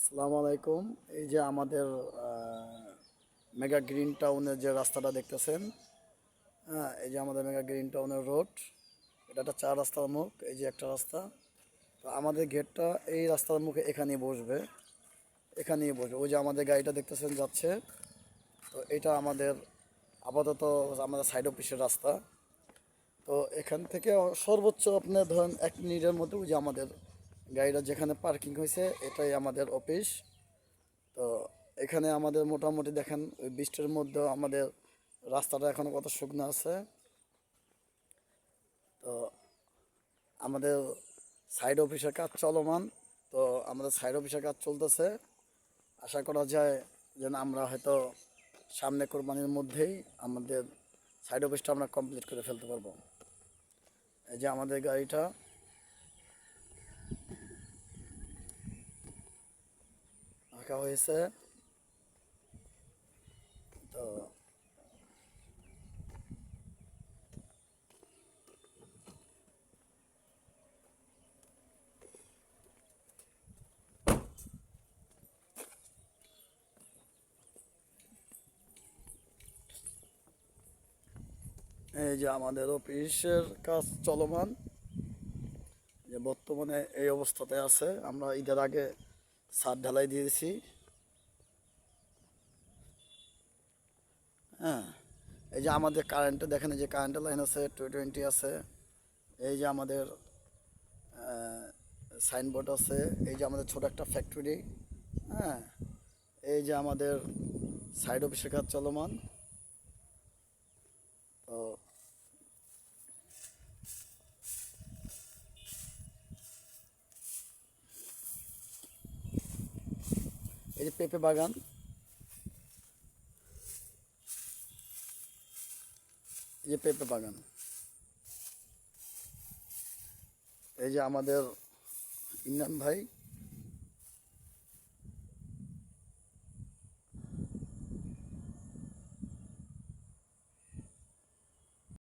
আসসালামু আলাইকুম। এই যে আমাদের মেগা গ্রিন টাউনের যে রাস্তাটা দেখতেছেন, হ্যাঁ, এই যে আমাদের মেগা গ্রিন টাউনের রোড। এটা একটা চার রাস্তার মুখ। এই যে একটা রাস্তা। তো আমাদের গেটটা এই রাস্তার মুখে এখানেই বসবে, এখানেই বসবে। ওই যে আমাদের গাড়িটা দেখতেছেন যাচ্ছে। তো এটা আমাদের আপাতত আমাদের সাইড অফিসের রাস্তা। তো এখান থেকে সর্বোচ্চ আপনার ধরেন 1 মিনিটের মধ্যে ওই যে আমাদের গাড়িটা যেখানে পার্কিং হয়েছে এটাই আমাদের অফিস। তো এখানে আমাদের মোটামুটি দেখেন ওই বৃষ্টির মধ্যেও আমাদের রাস্তাটা এখনো কত শুকনো আছে। তো আমাদের সাইড অফিসের কাজ চলমান। তো আমাদের সাইড অফিসের কাজ চলতেছে। আশা করা যায় যেন আমরা হয়তো সামনে কোরবানির মধ্যেই আমাদের সাইড অফিসটা আমরা কমপ্লিট করে ফেলতে পারবো। এই যে আমাদের গাড়িটা রাখা হয়েছে। তো এই যে আমাদের অফিসের কাজ চলমান, যে বর্তমানে এই অবস্থাতে আছে। আমরা ঈদের আগে ছাদ ঢালাই দিয়েছি। হ্যাঁ, এই যে আমাদের কারেন্টে দেখেন, এই যে কারেন্টের লাইন আছে, 220 আছে। এই যে আমাদের সাইনবোর্ড আছে। এই যে আমাদের ছোট একটা ফ্যাক্টরি। হ্যাঁ, এই যে আমাদের সাইড অফিসের কাজ চলমান। তো এই যে পেঁপে বাগান, এই যে পেঁপে বাগান। এই যে আমাদের ইমরান ভাই।